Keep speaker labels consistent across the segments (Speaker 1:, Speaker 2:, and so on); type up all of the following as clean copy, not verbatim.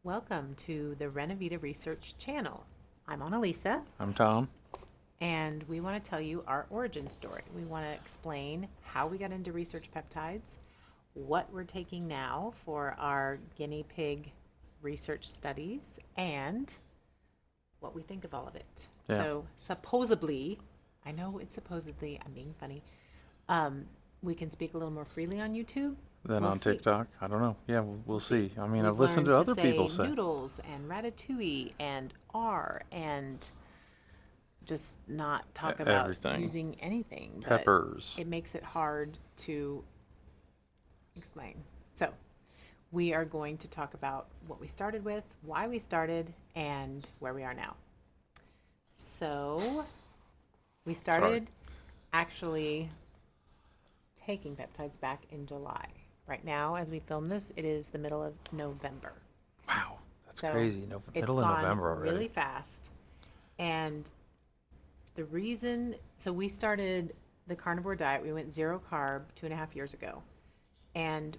Speaker 1: Welcome to the Renovita Research Channel. I'm Annalisa,
Speaker 2: I'm Tom.
Speaker 1: and we want to tell you our origin story. We want to explain how we got into research peptides, what we're taking now for our guinea pig research studies, and what we think of all of it.
Speaker 2: Yeah.
Speaker 1: So, supposedly, I know it's supposedly, I'm being funny, we can speak a little more freely on YouTube.
Speaker 2: Then
Speaker 1: We'll
Speaker 2: on
Speaker 1: see.
Speaker 2: TikTok, I don't know. Yeah, we'll
Speaker 1: See.
Speaker 2: see. I mean,
Speaker 1: We've
Speaker 2: I've listened to
Speaker 1: learned to
Speaker 2: other
Speaker 1: say
Speaker 2: people say
Speaker 1: noodles and ratatouille and R and just not talk about
Speaker 2: everything.
Speaker 1: using anything, but
Speaker 2: Peppers.
Speaker 1: it makes it hard to explain. So, we are going to talk about what we started with, why we started, and where we are now. So, we started actually taking peptides back in July. Right now, as we film this, it is the middle of November.
Speaker 2: Wow, that's
Speaker 1: So
Speaker 2: crazy.
Speaker 1: it's
Speaker 2: Middle of
Speaker 1: gone
Speaker 2: November already.
Speaker 1: really fast. And the reason, so we started the carnivore diet. We went zero carb 2.5 years ago, and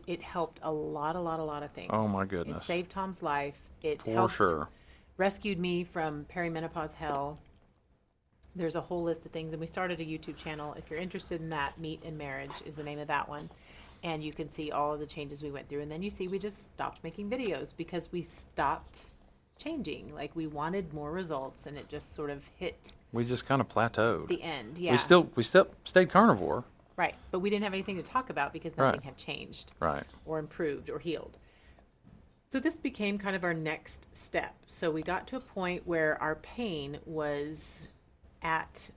Speaker 1: it helped a lot of things.
Speaker 2: Oh my
Speaker 1: It
Speaker 2: goodness.
Speaker 1: saved Tom's life. It
Speaker 2: For
Speaker 1: helped
Speaker 2: sure.
Speaker 1: rescued me from perimenopause hell. There's a whole list of things, and we started a YouTube channel. If you're interested in that, Meat and Marriage is the name of that one. And you can see all of the changes we went through. And then you see we just stopped making videos because we stopped changing. Like we wanted more results, and it just sort of hit
Speaker 2: We just kind of plateaued.
Speaker 1: the end. Yeah.
Speaker 2: We still stayed carnivore.
Speaker 1: Right. But we didn't have anything to talk about because
Speaker 2: Right.
Speaker 1: nothing had changed
Speaker 2: Right.
Speaker 1: or improved or healed. So this became kind of our next step. So we got to a point where our pain was at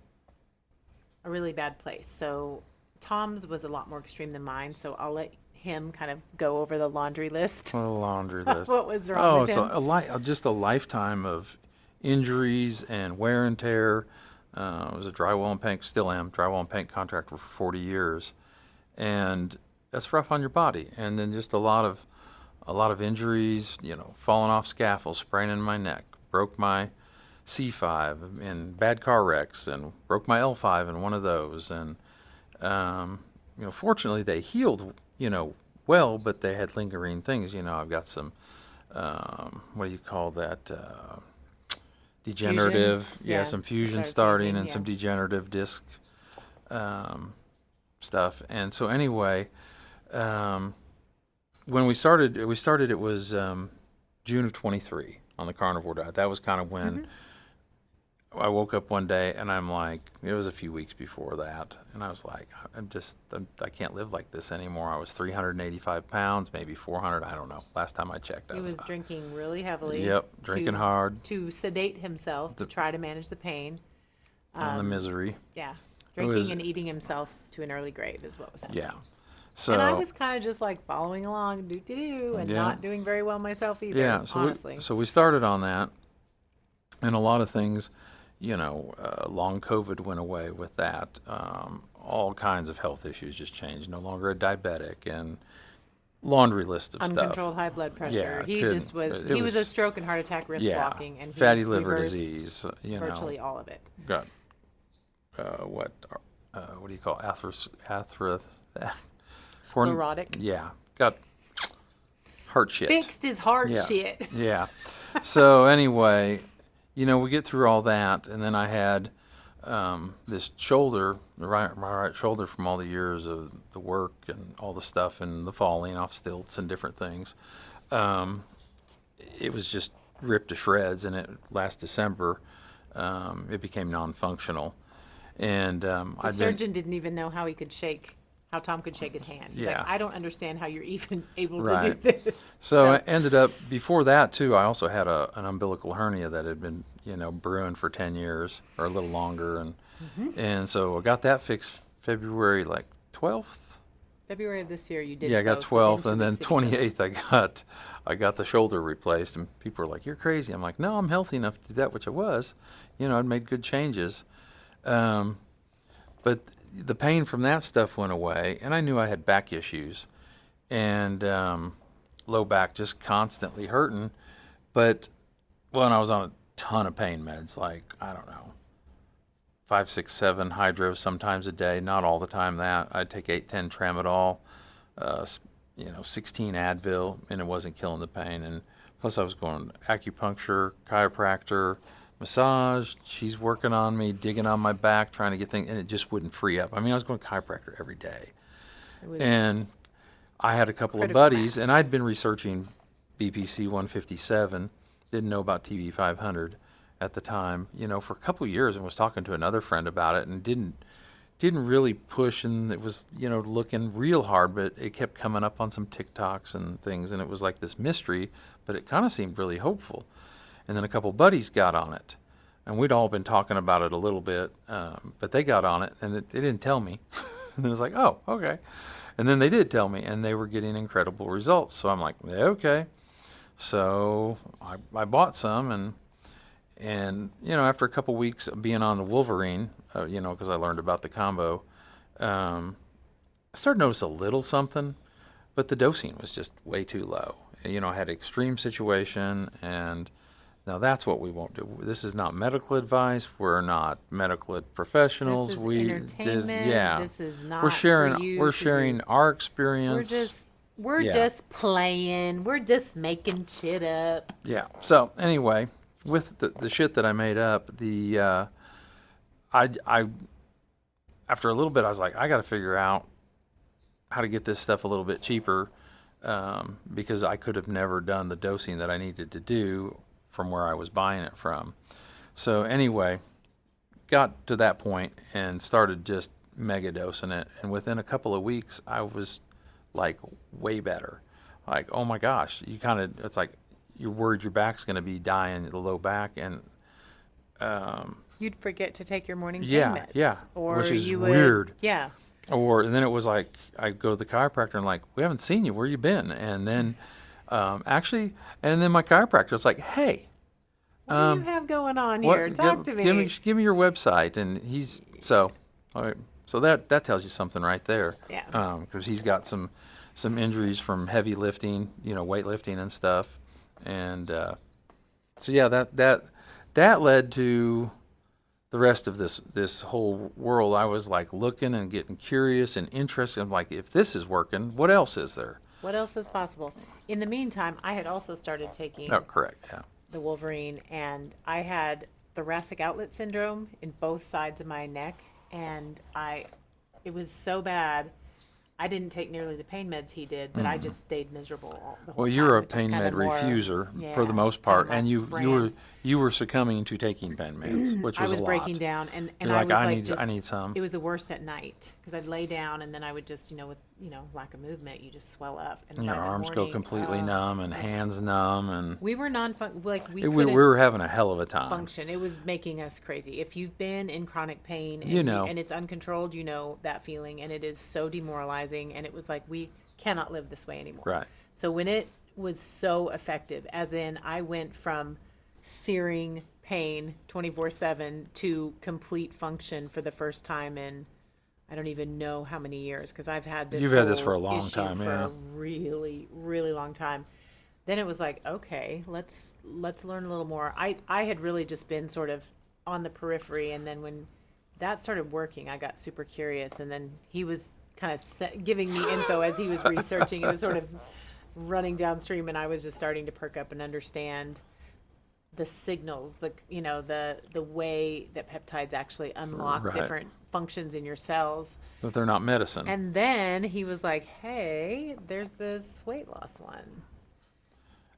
Speaker 1: a really bad place. So Tom's was a lot more extreme than mine. So I'll let him kind of go over the laundry list.
Speaker 2: A laundry list.
Speaker 1: What was wrong with
Speaker 2: it's
Speaker 1: him?
Speaker 2: just a lifetime of injuries and wear and tear. I was a drywall and paint, still am, drywall and paint contractor for 40 years. And that's rough on your body. And then just a lot of injuries, falling off scaffolds, spraining my neck, broke my C5 in bad car wrecks, and broke my L5 in one of those. And fortunately they healed, well, but they had lingering things. I've got some, what do you call that? Degenerative,
Speaker 1: Yeah,
Speaker 2: some fusion
Speaker 1: started
Speaker 2: starting
Speaker 1: fusing,
Speaker 2: and
Speaker 1: yeah.
Speaker 2: some degenerative disc stuff. And so anyway, um, when we started, it was June of 23 on the carnivore diet. That was kind of when I woke up one day and I'm like, it was a few weeks before that, and I was like, I can't live like this anymore. I was 385 pounds, maybe 400, I don't know. Last time I checked,
Speaker 1: He was drinking really heavily.
Speaker 2: Yep, drinking hard.
Speaker 1: To sedate himself, to try to manage the pain.
Speaker 2: And the misery.
Speaker 1: Yeah.
Speaker 2: It
Speaker 1: Drinking
Speaker 2: was-
Speaker 1: and eating himself to an early grave is what was happening.
Speaker 2: Yeah. So
Speaker 1: And I was kind of just like following along, do, and
Speaker 2: Yeah.
Speaker 1: not doing very well myself either,
Speaker 2: yeah, so
Speaker 1: honestly.
Speaker 2: we started on that, and a lot of things, long COVID went away with that. All kinds of health issues just changed. No longer a diabetic, and laundry list of stuff.
Speaker 1: Uncontrolled high blood pressure.
Speaker 2: Yeah,
Speaker 1: He
Speaker 2: couldn't-
Speaker 1: just was,
Speaker 2: it
Speaker 1: he was a
Speaker 2: was-
Speaker 1: stroke and heart attack risk
Speaker 2: Yeah,
Speaker 1: walking, and
Speaker 2: fatty
Speaker 1: he's
Speaker 2: liver
Speaker 1: reversed
Speaker 2: disease.
Speaker 1: virtually all of it.
Speaker 2: Got what do you call
Speaker 1: Sclerotic.
Speaker 2: Yeah, got heart shit.
Speaker 1: Fixed his heart
Speaker 2: Yeah.
Speaker 1: shit.
Speaker 2: Yeah. So anyway, we get through all that, and then I had this shoulder, my right shoulder, from all the years of the work and all the stuff and the falling off stilts and different things. It was just ripped to shreds, and last December, it became non-functional. And
Speaker 1: The surgeon didn't even know how Tom could shake his hand. He's
Speaker 2: Yeah.
Speaker 1: like, I don't understand how you're even able to
Speaker 2: Right.
Speaker 1: do this.
Speaker 2: So I ended up, before that too, I also had an umbilical hernia that had been, brewing for 10 years or a little longer. And so I got that fixed February 12th.
Speaker 1: February of this year, you did.
Speaker 2: Yeah, I got
Speaker 1: both
Speaker 2: 12th,
Speaker 1: within
Speaker 2: and
Speaker 1: 2
Speaker 2: then
Speaker 1: weeks of each other.
Speaker 2: 28th I got the shoulder replaced, and people were like, "You're crazy." I'm like, "No, I'm healthy enough to do that," which I was. I'd made good changes. But the pain from that stuff went away, and I knew I had back issues, and low back just constantly hurting. But and I was on a ton of pain meds, like, I don't know, 5, 6, 7 hydros sometimes a day, not all the time that. I'd take 8, 10 tramadol, 16 Advil, and it wasn't killing the pain. And plus, I was going acupuncture, chiropractor, massage. She's working on me, digging on my back, trying to get things, and it just wouldn't free up. I mean, I was going to chiropractor every day.
Speaker 1: It was
Speaker 2: And I had a couple of
Speaker 1: critical
Speaker 2: buddies,
Speaker 1: mass.
Speaker 2: and I'd been researching BPC 157, didn't know about TV 500 at the time, for a couple of years, and was talking to another friend about it, and didn't really push, and it was, looking real hard, but it kept coming up on some TikToks and things, and it was like this mystery, but it kind of seemed really hopeful. And then a couple buddies got on it, and we'd all been talking about it a little bit, but they got on it, and they didn't tell me. And it was like, oh, okay. And then they did tell me, and they were getting incredible results. So I'm like, okay. So I bought some, and after a couple weeks of being on the Wolverine, because I learned about the combo, I started to notice a little something, but the dosing was just way too low. I had an extreme situation, and now that's what we won't do. This is not medical advice. We're not medical professionals.
Speaker 1: This is
Speaker 2: we
Speaker 1: entertainment.
Speaker 2: yeah.
Speaker 1: This is not
Speaker 2: We're sharing.
Speaker 1: for you
Speaker 2: We're
Speaker 1: to
Speaker 2: sharing
Speaker 1: do.
Speaker 2: our experience.
Speaker 1: We're
Speaker 2: Yeah.
Speaker 1: just playing. We're just making shit up.
Speaker 2: Yeah. So anyway, with the shit that I made up, I after a little bit, I was like, I got to figure out how to get this stuff a little bit cheaper, because I could have never done the dosing that I needed to do from where I was buying it from. So anyway, got to that point and started just mega dosing it, and within a couple of weeks, I was like way better. Like, oh my gosh, it's like you're worried your back's going to be dying, the low back, and
Speaker 1: You'd forget to take your morning pain
Speaker 2: yeah,
Speaker 1: meds.
Speaker 2: yeah,
Speaker 1: Or
Speaker 2: which is
Speaker 1: you would,
Speaker 2: weird.
Speaker 1: Yeah.
Speaker 2: And then it was like I go to the chiropractor and like, we haven't seen you. Where you been? And then and then my chiropractor was like, hey,
Speaker 1: What do you have going on
Speaker 2: what-
Speaker 1: here? Talk to me.
Speaker 2: give me your website. And he's all right. So that tells you something right there.
Speaker 1: Yeah.
Speaker 2: Because he's got some injuries from heavy lifting, weightlifting and stuff, and so yeah, that led to the rest of this whole world. I was like looking and getting curious and interested. I'm like, if this is working, what else is there?
Speaker 1: What else is possible? In the meantime, I had also started taking
Speaker 2: Oh, correct. Yeah.
Speaker 1: the Wolverine, and I had thoracic outlet syndrome in both sides of my neck, and it was so bad. I didn't take nearly the pain meds he did, but I just stayed miserable the whole
Speaker 2: Well,
Speaker 1: time.
Speaker 2: you're a
Speaker 1: which is
Speaker 2: pain
Speaker 1: kinda
Speaker 2: med
Speaker 1: more-
Speaker 2: refuser for the
Speaker 1: yeah,
Speaker 2: most
Speaker 1: it's kinda
Speaker 2: part,
Speaker 1: my
Speaker 2: and
Speaker 1: brand.
Speaker 2: you were succumbing to taking pain meds, which
Speaker 1: I
Speaker 2: was
Speaker 1: was
Speaker 2: a
Speaker 1: breaking
Speaker 2: lot.
Speaker 1: down, and
Speaker 2: You're
Speaker 1: I
Speaker 2: like,
Speaker 1: was
Speaker 2: I
Speaker 1: like,
Speaker 2: need
Speaker 1: just,
Speaker 2: I need some.
Speaker 1: it was the worst at night because I'd lay down and then I would just, with lack of movement, you just swell up. And
Speaker 2: Your
Speaker 1: by the
Speaker 2: arms go
Speaker 1: morning,
Speaker 2: completely numb and
Speaker 1: just-
Speaker 2: hands numb, and
Speaker 1: We were we
Speaker 2: we
Speaker 1: couldn't
Speaker 2: were having a hell of a time.
Speaker 1: function. It was making us crazy. If you've been in chronic pain and,
Speaker 2: You know.
Speaker 1: and it's uncontrolled, you know that feeling, and it is so demoralizing. And it was like, we cannot live this way anymore.
Speaker 2: Right.
Speaker 1: So when it was so effective, as in I went from searing pain 24/7 to complete function for the first time in I don't even know how many years, because I've had this
Speaker 2: You've had this
Speaker 1: whole
Speaker 2: for a long
Speaker 1: issue
Speaker 2: time,
Speaker 1: for
Speaker 2: yeah.
Speaker 1: a really, really long time. Then it was like, okay, let's learn a little more. I had really just been sort of on the periphery, and then when that started working, I got super curious, and then he was kind of giving me info as he was researching. It was sort of running downstream, and I was just starting to perk up and understand the signals, the way that peptides actually unlock
Speaker 2: Right.
Speaker 1: different functions in your cells.
Speaker 2: But they're not medicine.
Speaker 1: And then he was like, hey, there's this weight loss one.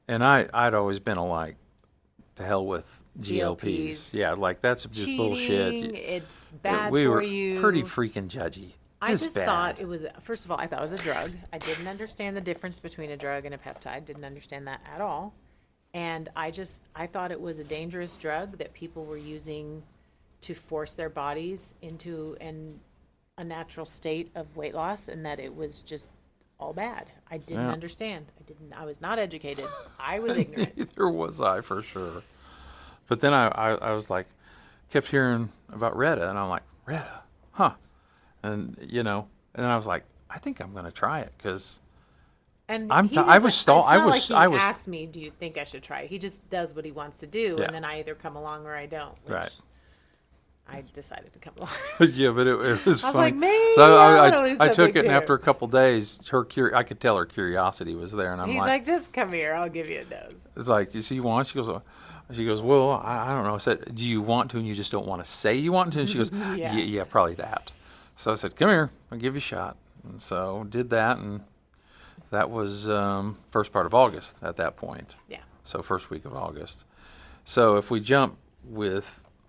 Speaker 2: And I'd always been to hell with GLPs.
Speaker 1: GLPs.
Speaker 2: Yeah, like that's just
Speaker 1: Cheating,
Speaker 2: bullshit.
Speaker 1: it's bad
Speaker 2: we
Speaker 1: for
Speaker 2: were
Speaker 1: you.
Speaker 2: pretty freaking judgy.
Speaker 1: I
Speaker 2: It's
Speaker 1: just
Speaker 2: bad.
Speaker 1: thought it was, first of all, I thought it was a drug. I didn't understand the difference between a drug and a peptide. Didn't understand that at all. And I thought it was a dangerous drug that people were using to force their bodies into a natural state of weight loss, and that it was just all bad. I didn't
Speaker 2: Yeah.
Speaker 1: understand. I was not educated. I was ignorant.
Speaker 2: Neither was I, for sure. But then I was like, kept hearing about Retta, and I'm like, Retta, huh? And and then I was like, I think I'm gonna try it, because
Speaker 1: And
Speaker 2: I'm
Speaker 1: he
Speaker 2: t- I was
Speaker 1: doesn't-
Speaker 2: stall-
Speaker 1: it's
Speaker 2: I
Speaker 1: not
Speaker 2: was-
Speaker 1: like he
Speaker 2: I was-
Speaker 1: asked me, "Do you think I should try it?" He just does what he wants to do,
Speaker 2: Yeah.
Speaker 1: and then I either come along or I don't. Which
Speaker 2: Right.
Speaker 1: I decided to come along.
Speaker 2: Yeah, but it was
Speaker 1: I was
Speaker 2: funny.
Speaker 1: like, maybe
Speaker 2: So
Speaker 1: I wanna lose
Speaker 2: I took
Speaker 1: something
Speaker 2: it, and
Speaker 1: too.
Speaker 2: after a couple days, I could tell her curiosity was there, and I'm
Speaker 1: He's like, just come here. I'll give you a dose.
Speaker 2: it's like, you see, you want? She goes, well, I don't know. I said, do you want to, and you just don't want to say you want to? And she goes,
Speaker 1: Yeah.
Speaker 2: yeah, probably that. So I said, come here, I'll give you a shot. And so did that, and that was first part of August at that point.
Speaker 1: Yeah.
Speaker 2: So first week of August. So if we jump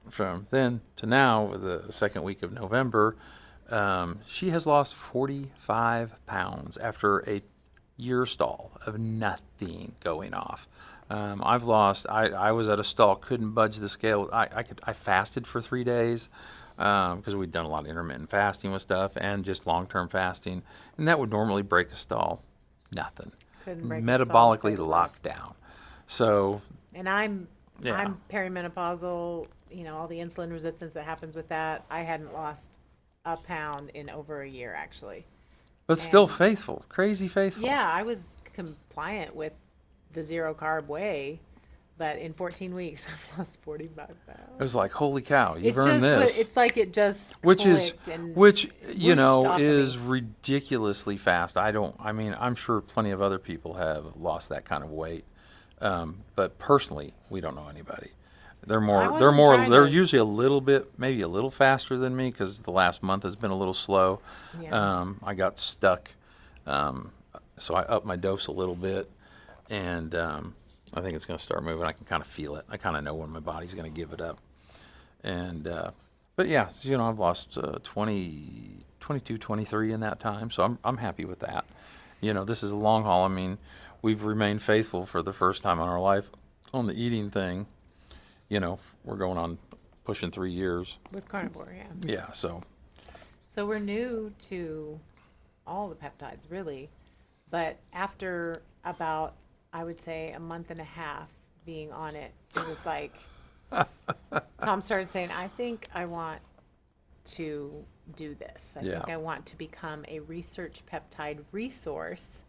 Speaker 2: from then to now, with the second week of November, she has lost 45 pounds after a year stall of nothing going off. I've lost. I was at a stall, couldn't budge the scale. I fasted for 3 days because we'd done a lot of intermittent fasting with stuff and just long-term fasting, and that would normally break a stall. Nothing.
Speaker 1: Couldn't break a stall,
Speaker 2: Metabolically
Speaker 1: save a
Speaker 2: locked down. So
Speaker 1: And I'm
Speaker 2: Yeah.
Speaker 1: perimenopausal, all the insulin resistance that happens with that. I hadn't lost a pound in over a year, actually.
Speaker 2: but still
Speaker 1: And-
Speaker 2: faithful, crazy faithful.
Speaker 1: Yeah, I was compliant with the zero carb way, but in 14 weeks, I've lost 45
Speaker 2: It
Speaker 1: pounds.
Speaker 2: was like, holy cow, you've
Speaker 1: It
Speaker 2: earned
Speaker 1: just,
Speaker 2: this.
Speaker 1: it's like it just
Speaker 2: which
Speaker 1: clicked and
Speaker 2: which
Speaker 1: whooshed off of
Speaker 2: is
Speaker 1: me.
Speaker 2: ridiculously fast. I'm sure plenty of other people have lost that kind of weight, but personally we don't know anybody. They're
Speaker 1: wasn't trying
Speaker 2: they're
Speaker 1: to-
Speaker 2: usually a little bit, maybe a little faster than me, because the last month has been a little slow.
Speaker 1: Yeah.
Speaker 2: I got stuck, so I upped my dose a little bit, and I think it's going to start moving. I can kind of feel it. I kind of know when my body's going to give it up. And but yeah, so, I've lost 22, 23 in that time, so I'm happy with that. This is a long haul. I mean, we've remained faithful for the first time in our life on the eating thing. We're going on pushing 3 years.
Speaker 1: With carnivore, yeah.
Speaker 2: Yeah, so
Speaker 1: So we're new to all the peptides, really. But after about, I would say, a month and a half being on it, it was like, Tom started saying, I think I want to do this. I think
Speaker 2: Yeah.
Speaker 1: I want to become a research peptide resource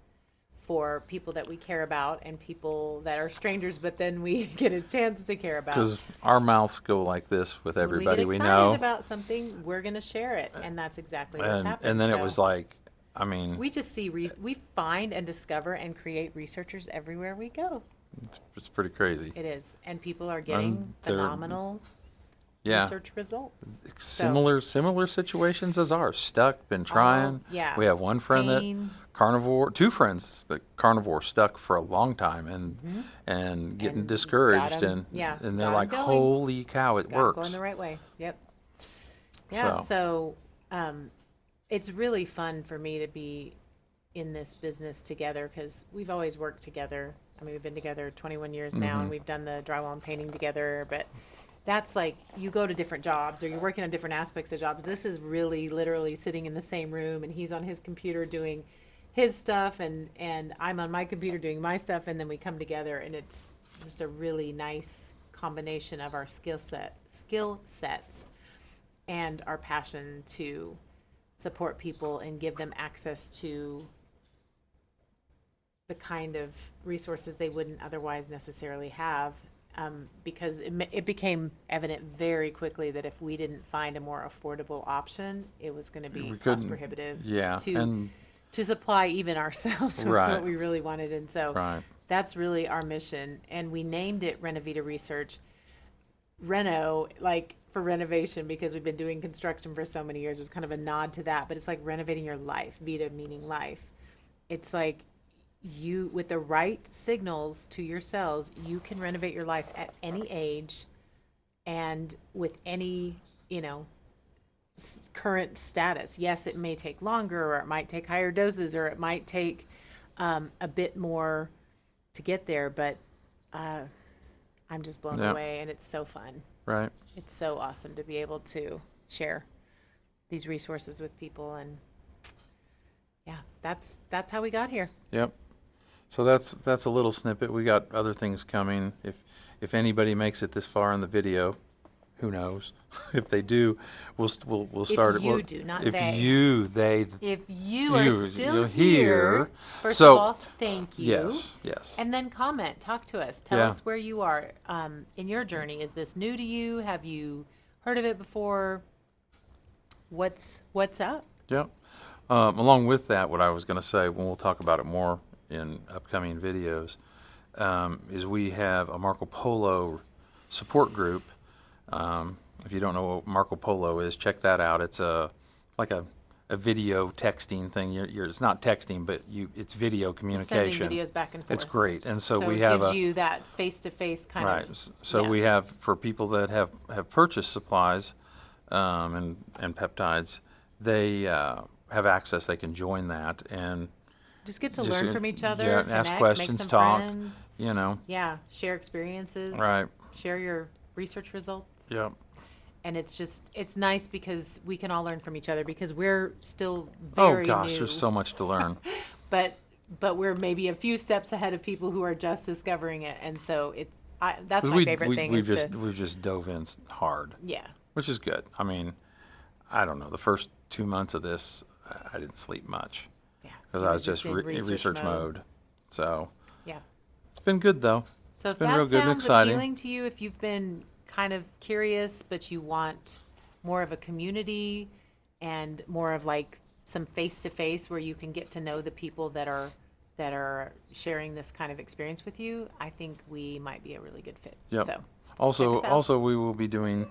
Speaker 1: for people that we care about and people that are strangers, but then we get a chance to care about.
Speaker 2: because our mouths go like this with
Speaker 1: When
Speaker 2: everybody
Speaker 1: we
Speaker 2: we
Speaker 1: get excited
Speaker 2: know,
Speaker 1: about something, we're going to share it, and that's exactly what's happened.
Speaker 2: and then it
Speaker 1: So
Speaker 2: was like, I mean,
Speaker 1: we just see we find and discover and create researchers everywhere we go.
Speaker 2: it's pretty crazy.
Speaker 1: It is, and people are getting
Speaker 2: they're-
Speaker 1: phenomenal
Speaker 2: Yeah.
Speaker 1: research results.
Speaker 2: Similar situations as ours. Stuck, been trying.
Speaker 1: yeah.
Speaker 2: We have one friend
Speaker 1: Pain.
Speaker 2: that carnivore, two friends that carnivore stuck for a long time and getting
Speaker 1: And
Speaker 2: discouraged,
Speaker 1: got 'em- yeah,
Speaker 2: and they're
Speaker 1: got 'em
Speaker 2: like,
Speaker 1: going.
Speaker 2: holy cow, it
Speaker 1: Got
Speaker 2: works.
Speaker 1: going the right way. Yep. Yeah. So, it's really fun for me to be in this business together because we've always worked together. I mean, we've been together 21 years now, and we've done the drywall and painting together. But that's like you go to different jobs or you're working on different aspects of jobs. This is really literally sitting in the same room, and he's on his computer doing his stuff, and I'm on my computer doing my stuff, and then we come together, and it's just a really nice combination of our skill sets and our passion to support people and give them access to the kind of resources they wouldn't otherwise necessarily have, because it became evident very quickly that if we didn't find a more affordable option, it was going to be
Speaker 2: We
Speaker 1: cost
Speaker 2: couldn't-
Speaker 1: prohibitive
Speaker 2: Yeah, and
Speaker 1: to supply even ourselves with
Speaker 2: Right.
Speaker 1: what we really wanted. And so
Speaker 2: right.
Speaker 1: that's really our mission. And we named it Renovita Research. Reno, like for renovation, because we've been doing construction for so many years, was kind of a nod to that. But it's like renovating your life, Vita meaning life. It's like you, with the right signals to your cells, you can renovate your life at any age and with any, current status. Yes, it may take longer, or it might take higher doses, or it might take a bit more to get there, but I'm just blown
Speaker 2: Yeah.
Speaker 1: away, and it's so fun.
Speaker 2: Right.
Speaker 1: It's so awesome to be able to share these resources with people, and yeah, that's how we got here.
Speaker 2: Yep. So that's a little snippet. We got other things coming. If anybody makes it this far in the video, who knows? If they do, we'll start it.
Speaker 1: you do, not
Speaker 2: if
Speaker 1: they.
Speaker 2: they.
Speaker 1: If you are
Speaker 2: You're
Speaker 1: still
Speaker 2: here.
Speaker 1: here, first
Speaker 2: So,
Speaker 1: of all, thank you.
Speaker 2: Yes.
Speaker 1: And then comment, talk to us, tell
Speaker 2: Yeah.
Speaker 1: us where you are in your journey. Is this new to you? Have you heard of it before? What's up?
Speaker 2: Yep. Along with that, what I was going to say, when we'll talk about it more in upcoming videos, is we have a Marco Polo support group. If you don't know what Marco Polo is, check that out. It's like a video texting thing. It's not texting, but it's video communication.
Speaker 1: Sending videos back and forth.
Speaker 2: It's great, and so we
Speaker 1: it
Speaker 2: have
Speaker 1: gives you that face-to-face kind
Speaker 2: right.
Speaker 1: of.
Speaker 2: So
Speaker 1: yeah.
Speaker 2: we have, for people that have purchased supplies and peptides, they have access. They can join that and
Speaker 1: Just get to
Speaker 2: just,
Speaker 1: learn from each other,
Speaker 2: yeah,
Speaker 1: connect,
Speaker 2: ask
Speaker 1: make
Speaker 2: questions,
Speaker 1: some
Speaker 2: talk.
Speaker 1: friends.
Speaker 2: You know.
Speaker 1: Yeah, share experiences.
Speaker 2: Right.
Speaker 1: Share your research results.
Speaker 2: Yep.
Speaker 1: And it's nice because we can all learn from each other because we're still very
Speaker 2: Oh gosh,
Speaker 1: new.
Speaker 2: there's so much to learn.
Speaker 1: but we're maybe a few steps ahead of people who are just discovering it, and so that's my favorite thing
Speaker 2: we've
Speaker 1: is
Speaker 2: we've just dove in hard,
Speaker 1: yeah.
Speaker 2: which is good. I mean, I don't know. The first 2 months of this, I didn't sleep much
Speaker 1: Yeah.
Speaker 2: because
Speaker 1: You
Speaker 2: I
Speaker 1: were
Speaker 2: was just
Speaker 1: in
Speaker 2: research mode. So
Speaker 1: Yeah.
Speaker 2: it's been good though.
Speaker 1: So
Speaker 2: It's
Speaker 1: if
Speaker 2: been
Speaker 1: that
Speaker 2: real good and
Speaker 1: sounds
Speaker 2: exciting.
Speaker 1: appealing to you, if you've been kind of curious, but you want more of a community and more of like some face-to-face where you can get to know the people that are sharing this kind of experience with you, I think we might be a really good fit.
Speaker 2: Yep.
Speaker 1: So
Speaker 2: Also,
Speaker 1: check us out.
Speaker 2: we will be doing.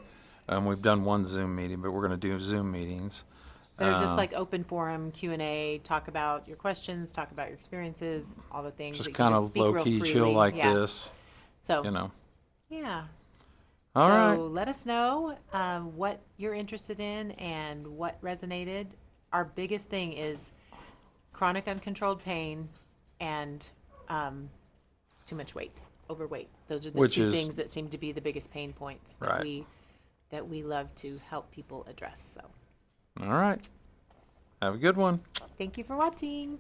Speaker 2: We've done one Zoom meeting, but we're going to do Zoom meetings.
Speaker 1: that are just like open forum Q&A, talk about your questions, talk about your experiences, all the things that
Speaker 2: Just
Speaker 1: you can
Speaker 2: kind
Speaker 1: just
Speaker 2: of
Speaker 1: speak
Speaker 2: low
Speaker 1: real
Speaker 2: key,
Speaker 1: freely.
Speaker 2: chill like
Speaker 1: Yeah.
Speaker 2: this.
Speaker 1: So
Speaker 2: You know.
Speaker 1: yeah.
Speaker 2: All
Speaker 1: so
Speaker 2: right.
Speaker 1: let us know what you're interested in and what resonated. Our biggest thing is chronic uncontrolled pain and too much weight, overweight. Those are the
Speaker 2: Which
Speaker 1: two
Speaker 2: is-
Speaker 1: things that seem to be the biggest pain points that
Speaker 2: Right.
Speaker 1: that we love to help people address. So
Speaker 2: All right. Have a good one.
Speaker 1: thank you for watching.